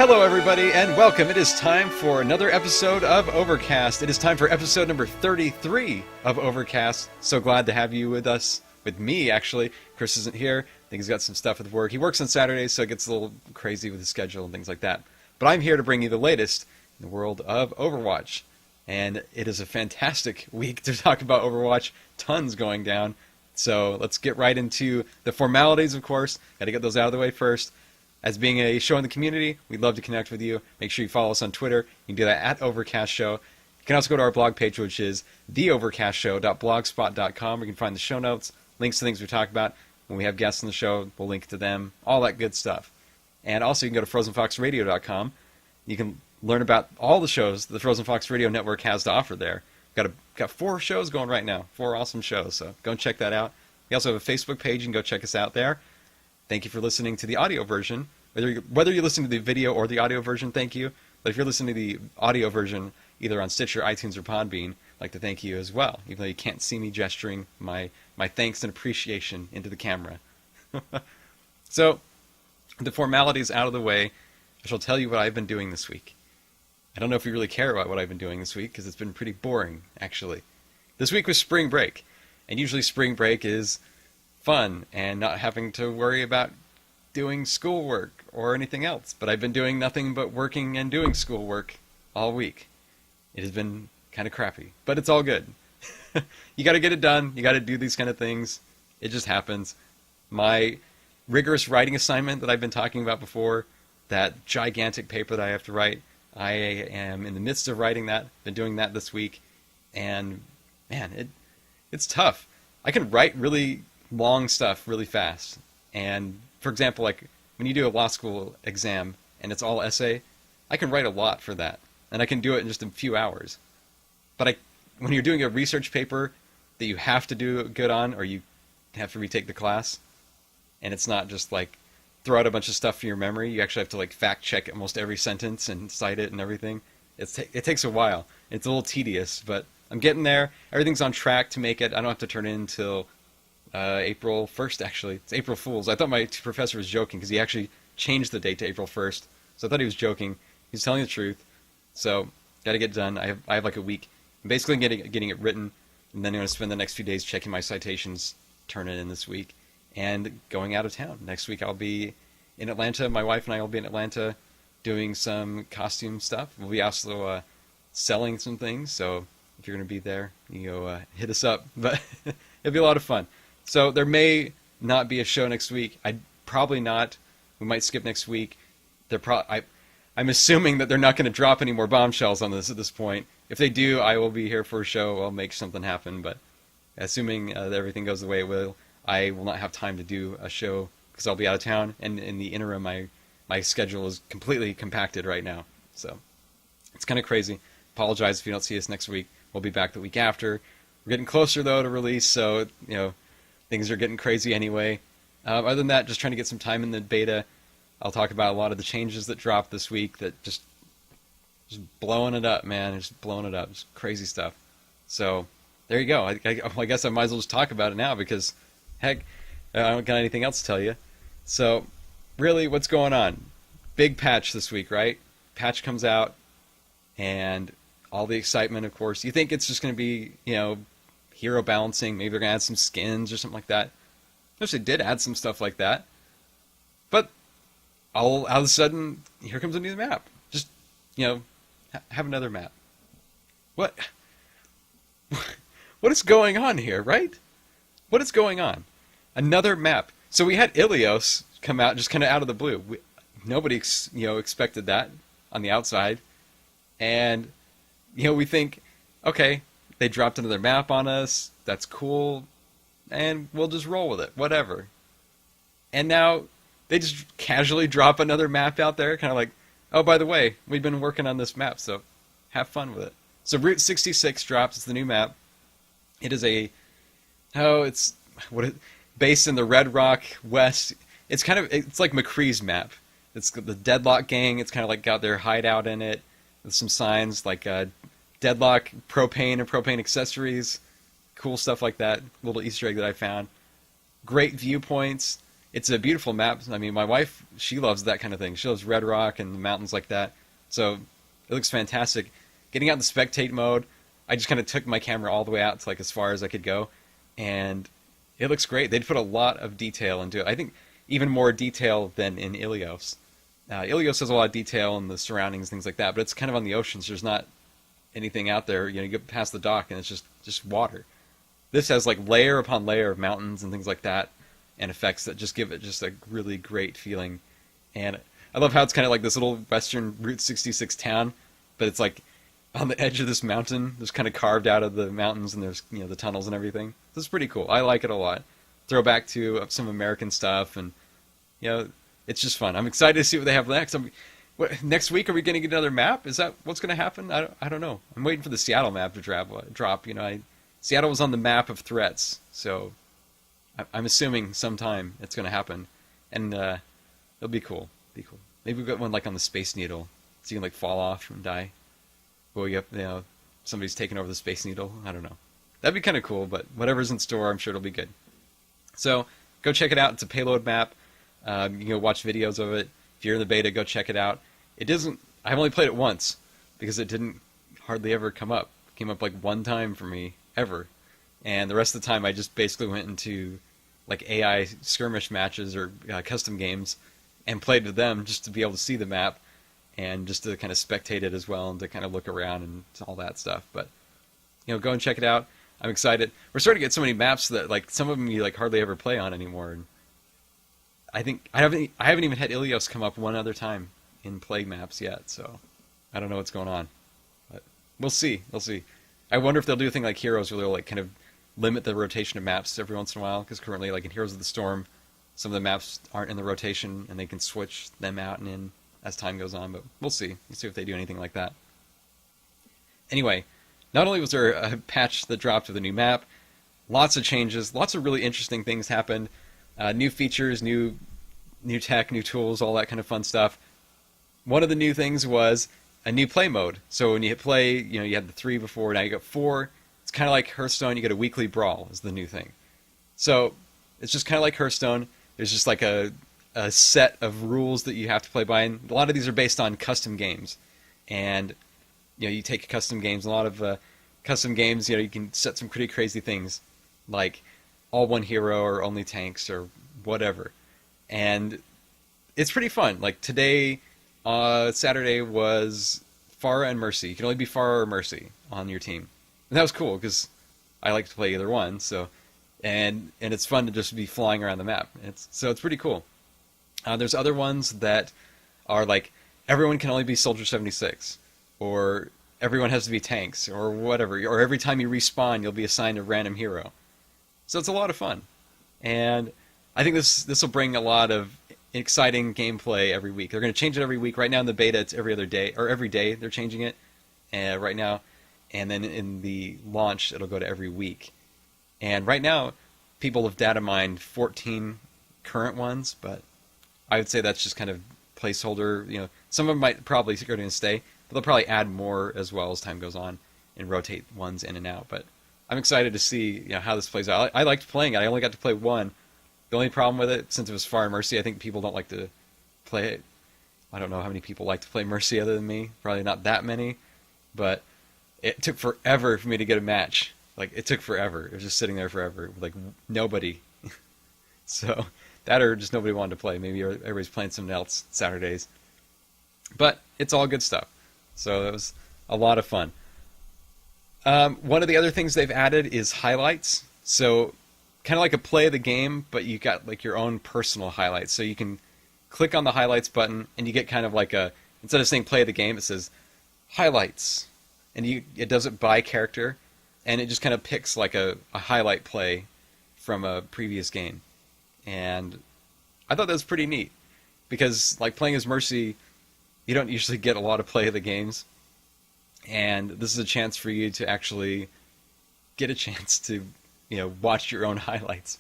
Hello, everybody, and welcome. It is time for another episode of Overcast. It is time for episode number 33 of Overcast. So glad to have you with us, with me, actually. Chris isn't here. I think he's got some stuff with work. He works on Saturdays, so it gets a little crazy with his schedule and things like that. But I'm here to bring you the latest in the world of Overwatch. And it is a fantastic week to talk about Overwatch. Tons going down. So let's get right into the formalities, of course. Got to get those out of the way first. As being a show in the community, we'd love to connect with you. Make sure you follow us on Twitter. You can do that at Overcast Show. You can also go to our blog page, which is theovercastshow.blogspot.com, where you can find the show notes, links to things we talk about. When we have guests on the show, we'll link to them, all that good stuff. And also, you can go to frozenfoxradio.com. You can learn about all the shows the Frozen Fox Radio Network has to offer there. Got 4 shows going right now, 4 awesome shows, so go and check that out. We also have a Facebook page. You can go check us out there. Thank you for listening to the audio version. Whether you're listening to the video or the audio version, thank you. But if you're listening to the audio version, either on Stitcher, iTunes, or Podbean, I'd like to thank you as well, even though you can't see me gesturing my thanks and appreciation into the camera. So, the formalities out of the way, I shall tell you what I've been doing this week. I don't know if you really care about what I've been doing this week, because it's been pretty boring, actually. This week was spring break, and usually spring break is fun and not having to worry about doing schoolwork or anything else. But I've been doing nothing but working and doing schoolwork all week. It has been kind of crappy, but it's all good. You got to get it done. You got to do these kind of things. It just happens. My rigorous writing assignment that I've been talking about before, that gigantic paper that I have to write, I am in the midst of writing that. Been doing that this week, and man, it's tough. I can write really long stuff really fast. And for example, like when you do a law school exam and it's all essay, I can write a lot for that, and I can do it in just a few hours. But when you're doing a research paper that you have to do good on, or you have to retake the class, and it's not just like throw out a bunch of stuff from your memory, you actually have to like fact check almost every sentence and cite it and everything. It takes a while. It's a little tedious, but I'm getting there. Everything's on track to make it. I don't have to turn in until April 1st, actually. It's April Fool's. I thought my professor was joking because he actually changed the date to April 1st. So I thought he was joking. He's telling the truth. So, got to get done. I have like a week. I'm basically getting it written, and then I'm going to spend the next few days checking my citations, turn it in this week, and going out of town. Next week I'll be in Atlanta. My wife and I will be in Atlanta doing some costume stuff. We'll be also selling some things, so if you're going to be there, you go hit us up. But it'll be a lot of fun. So there may not be a show next week. Probably not. We might skip next week. I'm assuming that they're not going to drop any more bombshells on this at this point. If they do, I will be here for a show. I'll make something happen. But assuming that everything goes the way it will, I will not have time to do a show because I'll be out of town. And in the interim, my schedule is completely compacted right now. So it's kind of crazy. Apologize if you don't see us next week. We'll be back the week after. We're getting closer, though, to release, so, things are getting crazy anyway. Other than that, just trying to get some time in the beta. I'll talk about a lot of the changes that dropped this week that just blowing it up, man. Just blowing it up. Just crazy stuff. So, there you go. I guess I might as well just talk about it now because, heck, I don't got anything else to tell you. So, really, what's going on? Big patch this week, right? Patch comes out, and all the excitement, of course. You think it's just going to be, hero balancing. Maybe they're going to add some skins or something like that. Actually, they did add some stuff like that. But all of a sudden, here comes a new map. Just, have another map. What? What is going on here, right? What is going on? Another map. So we had Ilios come out just kind of out of the blue. Nobody, expected that on the outside. And, we think, okay, they dropped another map on us. That's cool. And we'll just roll with it. Whatever. And now they just casually drop another map out there. Kind of like, oh, by the way, we've been working on this map, so have fun with it. So Route 66 drops. It's the new map. It is based in the Red Rock West. It's like McCree's map. It's the Deadlock gang. It's kind of like got their hideout in it with some signs like Deadlock propane and propane accessories, cool stuff like that. Little Easter egg that I found. Great viewpoints. it's a beautiful map. I mean, my wife, she loves that kind of thing. She loves Red Rock and mountains like that. So it looks fantastic. Getting out in the spectate mode, I just kind of took my camera all the way out to like as far as I could go, and it looks great. They'd put a lot of detail into it. I think even more detail than in Ilios. Ilios has a lot of detail in the surroundings, things like that, but it's kind of on the ocean, so there's not anything out there. You get past the dock and it's just water. This has like layer upon layer of mountains and things like that, and effects that just give it just a really great feeling. And I love how it's kind of like this little western Route 66 town, but it's like on the edge of this mountain, just kind of carved out of the mountains, and there's the tunnels and everything. So it's pretty cool. I like it a lot. Throwback to some American stuff, and it's just fun. I'm excited to see what they have next. Next week, are we going to get another map? Is that what's going to happen? I don't know. I'm waiting for the Seattle map to drop. Seattle was on the map of threats, so I'm assuming sometime it's going to happen, and it'll be cool. Maybe we've got one like on the Space Needle, so you can like fall off and die. Well, somebody's taking over the Space Needle. I don't know. That'd be kind of cool, but whatever's in store, I'm sure it'll be good. So go check it out. It's a payload map. You can go watch videos of it. If you're in the beta, go check it out. I've only played it once because it didn't hardly ever come up. It came up like one time for me ever, and the rest of the time I just basically went into like AI skirmish matches or custom games and played with them just to be able to see the map and just to kind of spectate it as well and to kind of look around and all that stuff. But go and check it out. I'm excited. We're starting to get so many maps that like some of them you like hardly ever play on anymore. And I think I haven't even had Ilios come up one other time in play maps yet, so I don't know what's going on. But we'll see. I wonder if they'll do a thing like Heroes where they'll like kind of limit the rotation of maps every once in a while, because currently like in Heroes of the Storm, some of the maps aren't in the rotation and they can switch them out and in as time goes on, but we'll see. We'll see if they do anything like that. Anyway, not only was there a patch that dropped with a new map, lots of changes, lots of really interesting things happened. New features, new tech, new tools, all that kind of fun stuff. One of the new things was a new play mode. So when you hit play, you had the 3 before, now you got 4. It's kind of like Hearthstone, you get a weekly brawl is the new thing. So it's just kind of like Hearthstone. There's just like a set of rules that you have to play by, and a lot of these are based on custom games. And you take custom games, a lot of custom games, you can set some pretty crazy things, like all one hero or only tanks or whatever. And it's pretty fun. Like today, Saturday, was Pharah and Mercy. You can only be Pharah or Mercy on your team. And that was cool, because I like to play either one, so and it's fun to just be flying around the map. So it's pretty cool. There's other ones that are like, everyone can only be Soldier 76, or everyone has to be tanks, or whatever, or every time you respawn, you'll be assigned a random hero. So it's a lot of fun. And I think this will bring a lot of exciting gameplay every week. They're going to change it every week. Right now in the beta, it's every other day, or every day they're changing it right now. And then in the launch, it'll go to every week. And right now, people have data mined 14 current ones, but I would say that's just kind of placeholder. Some of them might probably go to stay, but they'll probably add more as well as time goes on and rotate ones in and out. But I'm excited to see how this plays out. I liked playing it. I only got to play one. The only problem with it, since it was Far and Mercy, I think people don't like to play it. I don't know how many people like to play Mercy other than me. Probably not that many. But it took forever for me to get a match. Like, it took forever. It was just sitting there forever with, like, nobody. So, that or just nobody wanted to play. Maybe everybody's playing something else Saturdays. But it's all good stuff. So, it was a lot of fun. One of the other things they've added is highlights. So, kind of like a play of the game, but you got like your own personal highlights. So you can click on the highlights button, and you get kind of like instead of saying play of the game, it says highlights. And it does it by character, and it just kind of picks like a highlight play from a previous game. And I thought that was pretty neat, because like playing as Mercy, you don't usually get a lot of play of the games. And this is a chance for you to actually get a chance to watch your own highlights,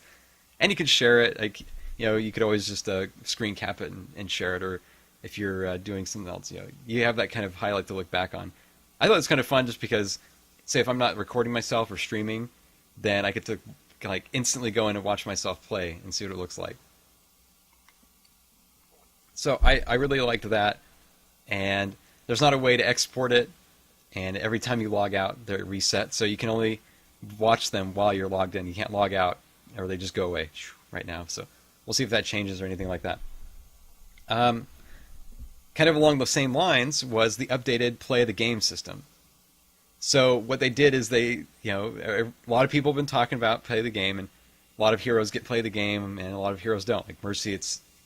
and you can share it. Like you could always just screen cap it and share it, or if you're doing something else, you have that kind of highlight to look back on. I thought it was kind of fun, just because, say if I'm not recording myself or streaming, then I get to like instantly go in and watch myself play and see what it looks like. So I really liked that, and there's not a way to export it, and every time you log out, they're reset, so you can only watch them while you're logged in. You can't log out, or they just go away right now. So we'll see if that changes or anything like that. Kind of along the same lines was the updated play the game system. So what they did is they, a lot of people have been talking about play the game, and a lot of heroes get play the game, and a lot of heroes don't. Like Mercy,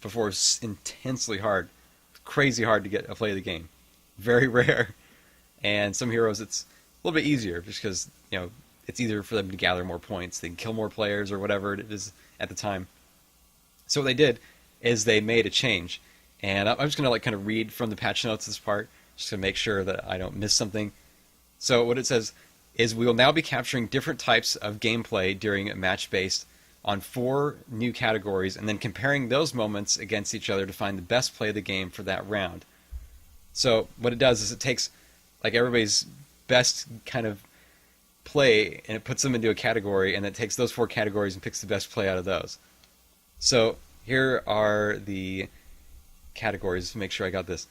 before it was intensely hard, crazy hard to get a play the game, very rare. And some heroes it's a little bit easier just because it's easier for them to gather more points, they can kill more players or whatever it is at the time. So what they did is they made a change, and I'm just gonna kind of read from the patch notes this part just to make sure that I don't miss something. So what it says is we will now be capturing different types of gameplay during a match based on 4 new categories, and then comparing those moments against each other to find the best play of the game for that round. So what it does is it takes like everybody's best kind of play and it puts them into a category, and it takes those 4 categories and picks the best play out of those. So here are the categories to make sure I got this.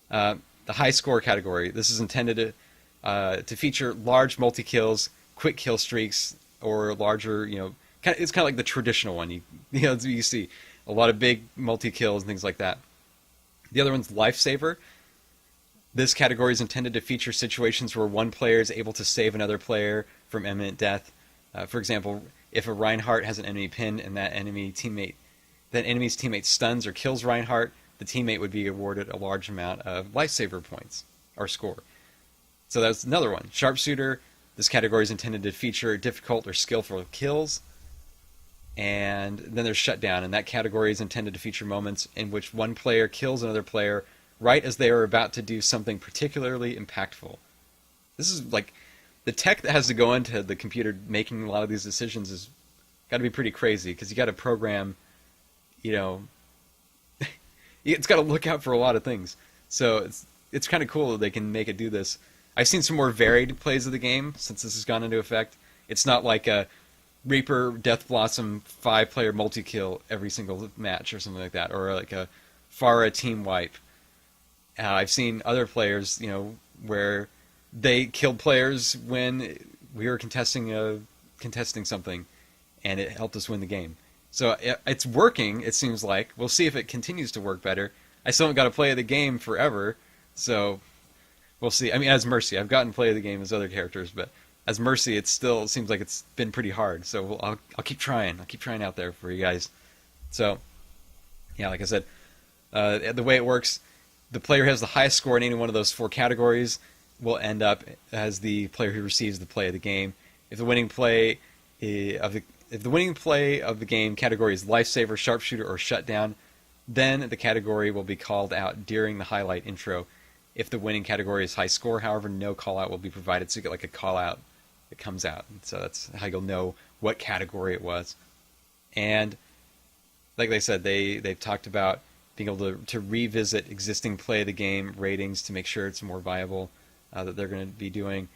The high score category. This is intended to feature large multi-kills, quick kill streaks, or larger, it's kind of like the traditional one. You see a lot of big multi-kills and things like that. The other one's Lifesaver. This category is intended to feature situations where one player is able to save another player from imminent death. For example, if a Reinhardt has an enemy pinned and that enemy's teammate stuns or kills Reinhardt, the teammate would be awarded a large amount of Lifesaver points or score. So that's another one. Sharpshooter. This category is intended to feature difficult or skillful kills. And then there's Shutdown, and that category is intended to feature moments in which one player kills another player right as they are about to do something particularly impactful. This is like the tech that has to go into the computer making a lot of these decisions is got to be pretty crazy, because you got to program, it's got to look out for a lot of things. So it's kind of cool that they can make it do this. I've seen some more varied plays of the game since this has gone into effect. It's not like a Reaper, Death Blossom 5-player multi-kill every single match or something like that, or like a Pharah team wipe. I've seen other players, where they killed players when we were contesting something, and it helped us win the game. So it's working, it seems like. We'll see if it continues to work better. I still haven't got to play the game forever, so we'll see. I mean, as Mercy, I've gotten to play the game as other characters, but as Mercy, it still seems like it's been pretty hard. So I'll keep trying. I'll keep trying out there for you guys. So, yeah, like I said, the way it works, the player who has the highest score in any one of those 4 categories will end up as the player who receives the play of the game. If the winning play of the game category is Lifesaver, Sharpshooter, or Shutdown, then the category will be called out during the highlight intro. If the winning category is high score, however, no call out will be provided, so you get like a call out that comes out. So that's how you'll know what category it was. And like they said, they've talked about being able to revisit existing play of the game ratings to make sure it's more viable, that they're going to be doing.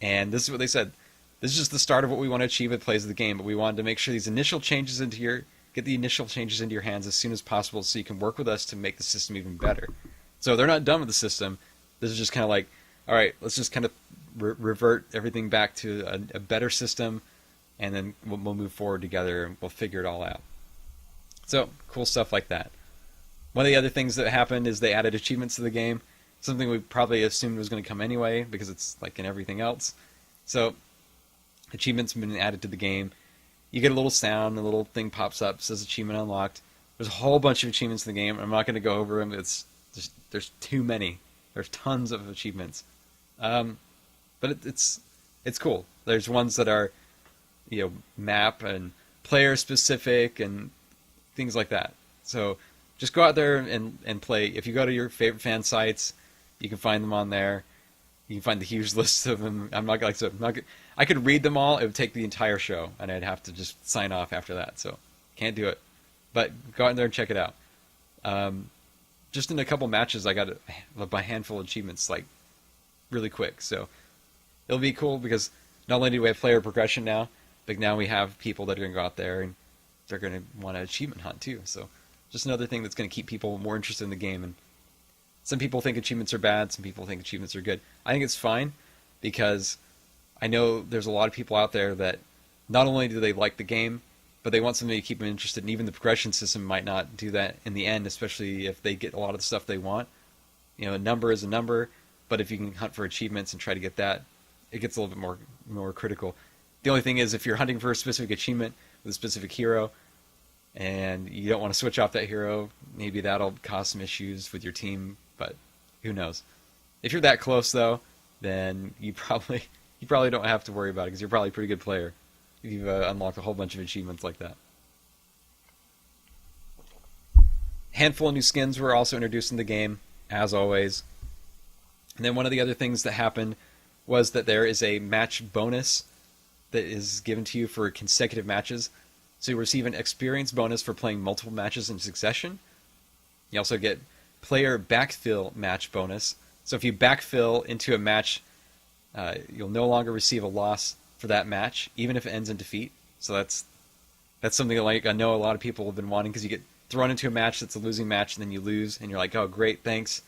And this is what they said. This is just the start of what we want to achieve with plays of the game, but we wanted to make sure get the initial changes into your hands as soon as possible, so you can work with us to make the system even better. So they're not done with the system. This is just kind of like, all right, let's just kind of revert everything back to a better system, and then we'll move forward together and we'll figure it all out. So cool stuff like that. One of the other things that happened is they added achievements to the game, something we probably assumed was going to come anyway because it's like in everything else. So achievements have been added to the game. You get a little sound, a little thing pops up, says achievement unlocked. There's a whole bunch of achievements in the game. I'm not going to go over them. There's too many. There's tons of achievements. But it's cool. There's ones that are, map and player specific and things like that. So just go out there and play. If you go to your favorite fan sites, you can find them on there. You can find the huge list of them. I could read them all. It would take the entire show, and I'd have to just sign off after that. So can't do it. But go out there and check it out. Just in a couple matches, I got a handful of achievements, like, really quick. So it'll be cool because not only do we have player progression now, but now we have people that are going to go out there and they're going to want to achievement hunt too. So just another thing that's going to keep people more interested in the game. And some people think achievements are bad, some people think achievements are good. I think it's fine, because I know there's a lot of people out there that not only do they like the game, but they want something to keep them interested, and even the progression system might not do that in the end, especially if they get a lot of the stuff they want. You know, a number is a number, but if you can hunt for achievements and try to get that, it gets a little bit more critical. The only thing is, if you're hunting for a specific achievement with a specific hero, and you don't want to switch off that hero, maybe that'll cause some issues with your team, but who knows. If you're that close, though, then you probably don't have to worry about it, because you're probably a pretty good player if you've unlocked a whole bunch of achievements like that. Handful of new skins were also introduced in the game, as always. And then one of the other things that happened was that there is a match bonus that is given to you for consecutive matches. So you receive an experience bonus for playing multiple matches in succession. You also get player backfill match bonus. So if you backfill into a match, you'll no longer receive a loss for that match, even if it ends in defeat. So that's something that, like, I know a lot of people have been wanting, because you get thrown into a match that's a losing match, and then you lose, and you're like, oh great, thanks.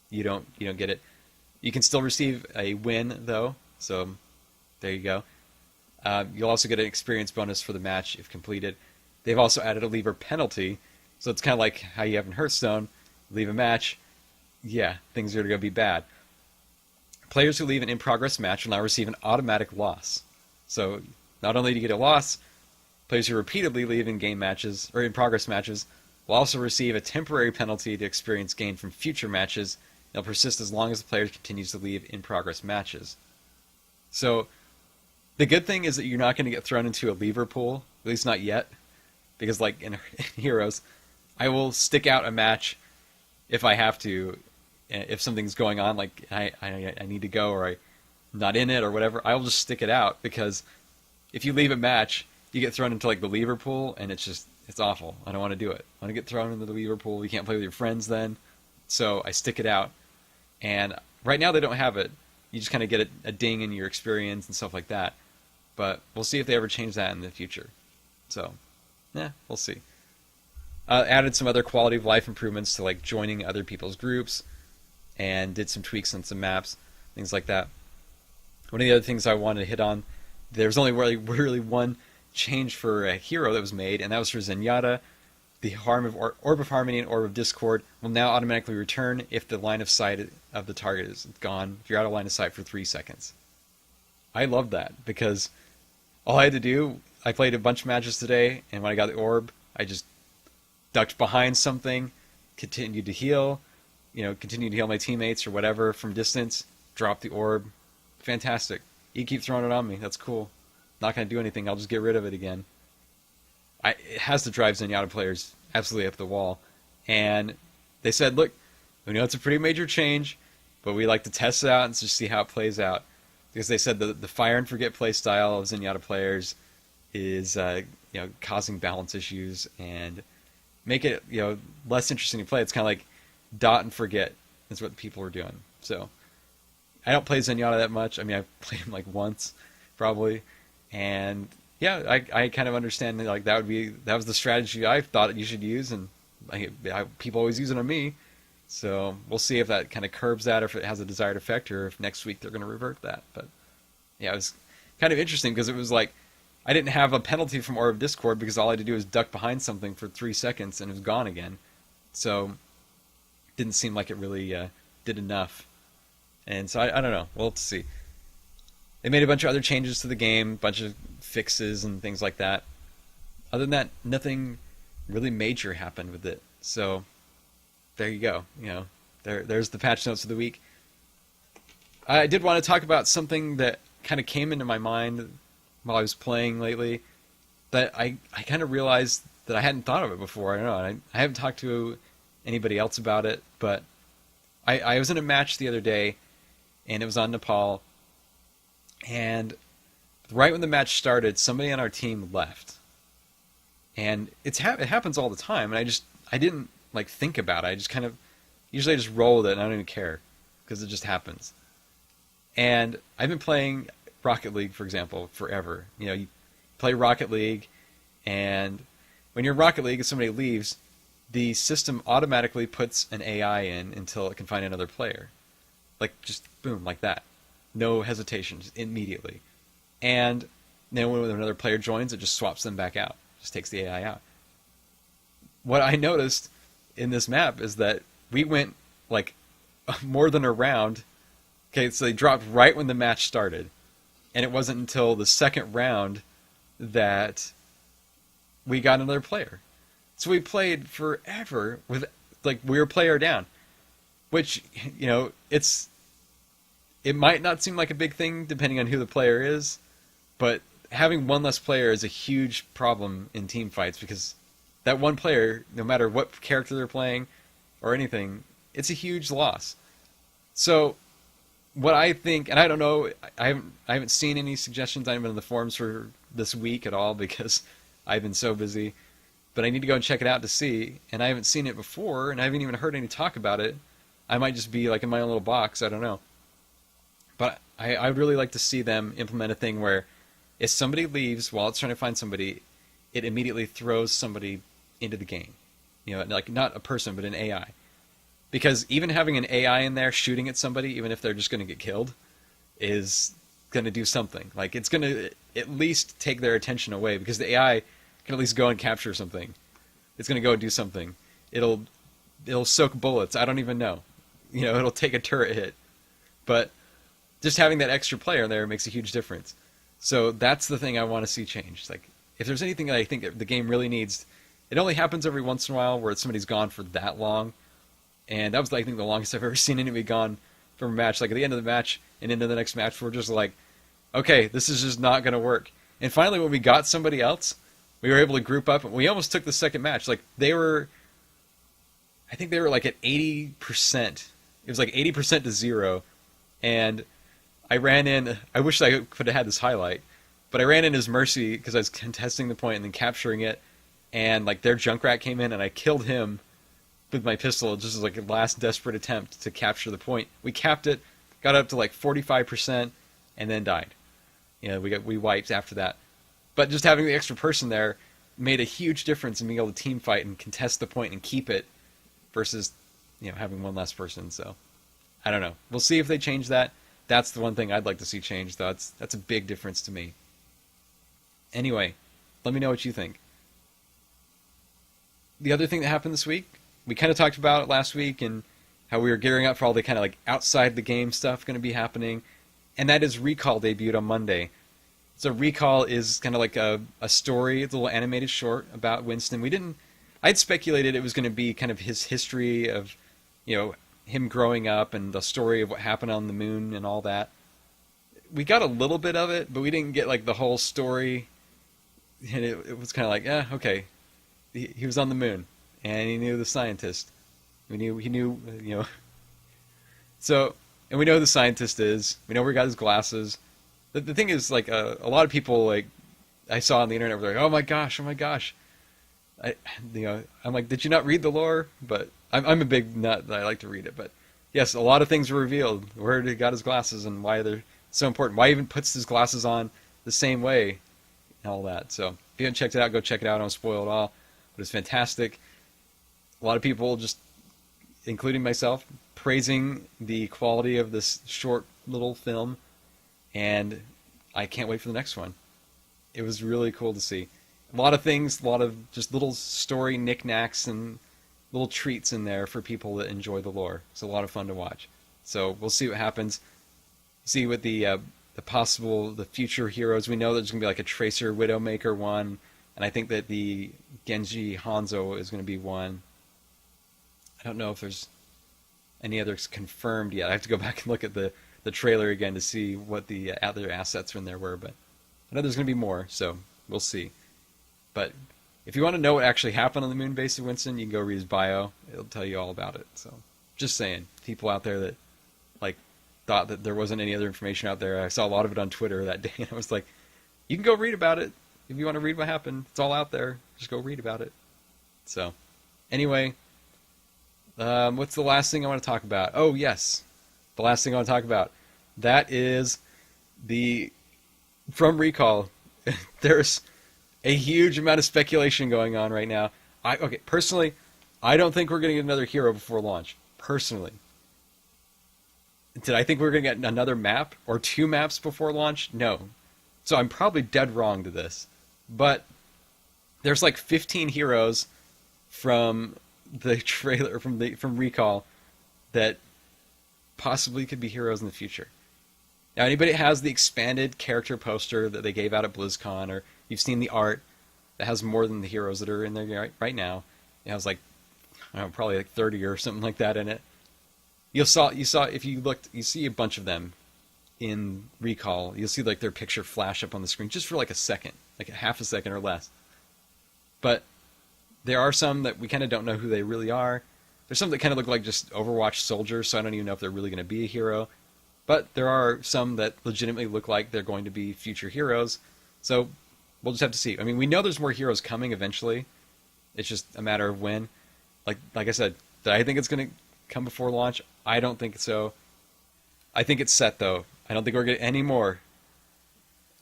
You don't get it. You can still receive a win though, so there you go. You'll also get an experience bonus for the match if completed. They've also added a leaver penalty, so it's kind of like how you have in Hearthstone. Leave a match, yeah, things are going to be bad. Players who leave an in-progress match will now receive an automatic loss. So not only do you get a loss, players who repeatedly leave in-game matches or in-progress matches will also receive a temporary penalty to experience gained from future matches. They'll persist as long as the player continues to leave in-progress matches. So the good thing is that you're not going to get thrown into a leaver pool, at least not yet, because like in Heroes, I will stick out a match if I have to. If something's going on, like I need to go, or I'm not in it or whatever, I'll just stick it out, because if you leave a match, you get thrown into like the leaver pool, and it's awful. I don't want to do it. I want to get thrown into the leaver pool. You can't play with your friends then. So I stick it out. And right now they don't have it. You just kind of get a ding in your experience and stuff like that. But we'll see if they ever change that in the future. So, we'll see. Added some other quality of life improvements to like joining other people's groups, and did some tweaks on some maps, things like that. One of the other things I wanted to hit on, there's only really one change for a hero that was made, and that was for Zenyatta. The Orb of Harmony and Orb of Discord will now automatically return if the line of sight of the target is gone, if you're out of line of sight for 3 seconds. I love that, because all I had to do, I played a bunch of matches today, and when I got the orb, I just ducked behind something, continued to heal, continued to heal my teammates or whatever from distance, dropped the orb. Fantastic. You keep throwing it on me, that's cool. Not going to do anything, I'll just get rid of it again. It has to drive Zenyatta players absolutely up the wall. And they said, look, we know it's a pretty major change, but we like to test it out and just see how it plays out. Because they said the fire and forget play style of Zenyatta players is causing balance issues and make it less interesting to play. It's kind of like dot and forget is what people are doing. So I don't play Zenyatta that much. I mean, I've played him like once probably, and yeah, I kind of understand that, like that was the strategy I thought you should use, and people always use it on me. So we'll see if that kind of curbs that, or if it has a desired effect, or if next week they're going to revert that. But yeah, it was kind of interesting, because it was like I didn't have a penalty from Orb of Discord, because all I had to do was duck behind something for 3 seconds and it was gone again. So it didn't seem like it really did enough. And so I don't know. We'll have to see. They made a bunch of other changes to the game, a bunch of fixes and things like that. Other than that, nothing really major happened with it. So there you go. There's the patch notes of the week. I did want to talk about something that kind of came into my mind while I was playing lately, that I kind of realized that I hadn't thought of it before. I don't know. I haven't talked to anybody else about it, but I was in a match the other day, and it was on Nepal, and right when the match started, somebody on our team left. And it happens all the time, and I didn't like think about it. I just kind of, usually I just roll with it, and I don't even care, because it just happens. And I've been playing Rocket League, for example, forever. You play Rocket League, and when you're in Rocket League and somebody leaves, the system automatically puts an AI in until it can find another player. Like, just boom, like that. No hesitation, just immediately. And then when another player joins, it just swaps them back out. Just takes the AI out. What I noticed in this map is that we went, like, more than a round. Okay, so they dropped right when the match started. And it wasn't until the second round that we got another player. So we played forever with, like, we were player down. Which, you know, it might not seem like a big thing depending on who the player is, but having one less player is a huge problem in team fights, because that one player, no matter what character they're playing or anything, it's a huge loss. So what I think, and I don't know, I haven't seen any suggestions. I haven't been in the forums for this week at all because I've been so busy, but I need to go and check it out to see, and I haven't seen it before, and I haven't even heard any talk about it. I might just be like in my own little box, I don't know. But I'd really like to see them implement a thing where if somebody leaves while it's trying to find somebody, it immediately throws somebody into the game. You know, like not a person, but an AI. Because even having an AI in there shooting at somebody, even if they're just going to get killed, is going to do something. Like, it's going to at least take their attention away, because the AI can at least go and capture something. It's going to go and do something. It'll soak bullets. I don't even know. You know, it'll take a turret hit. But just having that extra player there makes a huge difference. So that's the thing I want to see changed. Like, if there's anything that I think the game really needs, it only happens every once in a while where somebody's gone for that long. And that was, I think, the longest I've ever seen anybody gone from a match. Like, at the end of the match and into the next match, we're just like, okay, this is just not going to work. And finally, when we got somebody else, we were able to group up, and we almost took the second match. Like, I think they were like at 80%. It was like 80% to 0. And I ran in, I wish I could have had this highlight, but I ran in as Mercy because I was contesting the point and then capturing it, and like their Junkrat came in and I killed him with my pistol just as like a last desperate attempt to capture the point. We capped it, got up to like 45%, and then died. You know, we wiped after that. But just having the extra person there made a huge difference in being able to team fight and contest the point and keep it versus, you know, having one less person. So I don't know. We'll see if they change that. That's the one thing I'd like to see changed, though. That's a big difference to me. Anyway, let me know what you think. The other thing that happened this week, we kind of talked about it last week and how we were gearing up for all the kind of like outside the game stuff going to be happening, and that is Recall debuted on Monday. So Recall is kind of like a story, it's a little animated short about Winston. I'd speculated it was going to be kind of his history of, you know, him growing up and the story of what happened on the moon and all that. We got a little bit of it, but we didn't get like the whole story. And it was kind of like, okay. He was on the moon, and he knew the scientist. He knew, you know. So, and we know who the scientist is. We know where he got his glasses. The thing is, like, a lot of people, like, I saw on the internet were like, oh my gosh. I'm like, did you not read the lore? But I'm a big nut that I like to read it. But yes, a lot of things were revealed. Where he got his glasses and why they're so important. Why he even puts his glasses on the same way and all that. So if you haven't checked it out, go check it out. I don't spoil it all. But it's fantastic. A lot of people, just including myself, praising the quality of this short little film. And I can't wait for the next one. It was really cool to see. A lot of things, a lot of just little story knickknacks and little treats in there for people that enjoy the lore. It's a lot of fun to watch. So we'll see what happens. See what the future heroes. We know there's going to be like a Tracer Widowmaker one, and I think that the Genji Hanzo is going to be one. I don't know if there's any others confirmed yet. I have to go back and look at the trailer again to see what the other assets in there were, but I know there's going to be more, so we'll see. But if you want to know what actually happened on the moon base of Winston, you can go read his bio. It'll tell you all about it. So just saying, people out there that like thought that there wasn't any other information out there, I saw a lot of it on Twitter that day, and I was like, you can go read about it. If you want to read what happened, it's all out there. Just go read about it. So anyway, what's the last thing I want to talk about? Oh, yes. The last thing I want to talk about. That is from Recall. There's a huge amount of speculation going on right now. Personally, I don't think we're going to get another hero before launch, personally. Did I think we were going to get another map or 2 maps before launch? No. So I'm probably dead wrong to this. But there's like 15 heroes from the trailer, from Recall, that possibly could be heroes in the future. Now, anybody has the expanded character poster that they gave out at BlizzCon, or you've seen the art that has more than the heroes that are in there right now. It has like, I don't know, probably like 30 or something like that in it. You saw if you looked, you see a bunch of them in Recall. You'll see like their picture flash up on the screen just for like a second, like a half a second or less. But there are some that we kind of don't know who they really are. There's some that kind of look like just Overwatch soldiers, so I don't even know if they're really going to be a hero. But there are some that legitimately look like they're going to be future heroes. So we'll just have to see. I mean, we know there's more heroes coming eventually. It's just a matter of when. Like I said, do I think it's going to come before launch? I don't think so. I think it's set, though. I don't think we're going to get any more.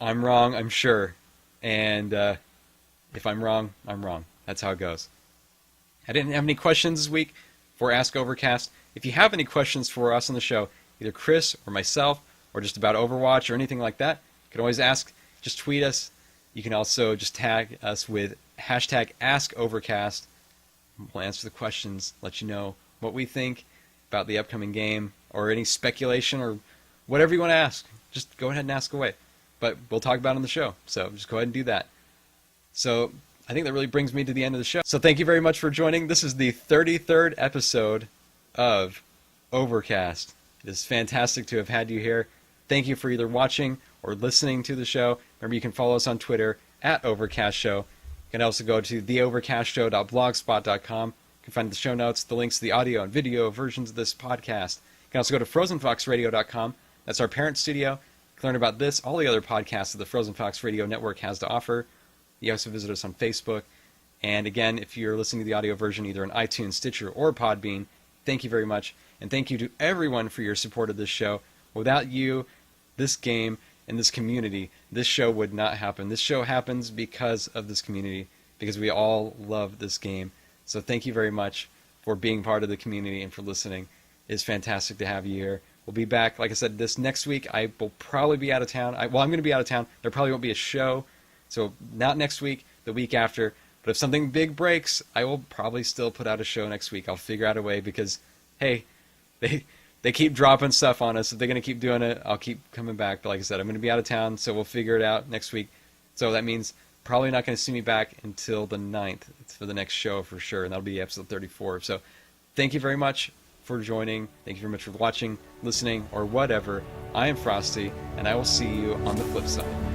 I'm wrong, I'm sure. And if I'm wrong, I'm wrong. That's how it goes. I didn't have any questions this week for Ask Overcast. If you have any questions for us on the show, either Chris or myself, or just about Overwatch or anything like that, you can always ask. Just tweet us. You can also just tag us with hashtag AskOvercast. We'll answer the questions, let you know what we think about the upcoming game, or any speculation, or whatever you want to ask. Just go ahead and ask away. But we'll talk about it on the show, so just go ahead and do that. So I think that really brings me to the end of the show. So thank you very much for joining. This is the 33rd episode of Overcast. It is fantastic to have had you here. Thank you for either watching or listening to the show. Remember, you can follow us on Twitter at Overcast Show. You can also go to theovercastshow.blogspot.com. You can find the show notes, the links to the audio and video versions of this podcast. You can also go to frozenfoxradio.com. That's our parent studio. You can learn about this, all the other podcasts that the Frozen Fox Radio Network has to offer. You also visit us on Facebook. And again, if you're listening to the audio version either on iTunes, Stitcher, or Podbean, thank you very much. And thank you to everyone for your support of this show. Without you, this game, and this community, this show would not happen. This show happens because of this community, because we all love this game. So thank you very much for being part of the community and for listening. It's fantastic to have you here. We'll be back, like I said, this next week. I will probably be out of town. I'm going to be out of town. There probably won't be a show. So not next week, the week after. But if something big breaks, I will probably still put out a show next week. I'll figure out a way because, hey, they keep dropping stuff on us. If they're going to keep doing it, I'll keep coming back. But like I said, I'm going to be out of town, so we'll figure it out next week. So that means probably not going to see me back until the 9th. It's for the next show for sure, and that'll be episode 34. So thank you very much for joining. Thank you very much for watching, listening, or whatever. I am Frosty, and I will see you on the flip side.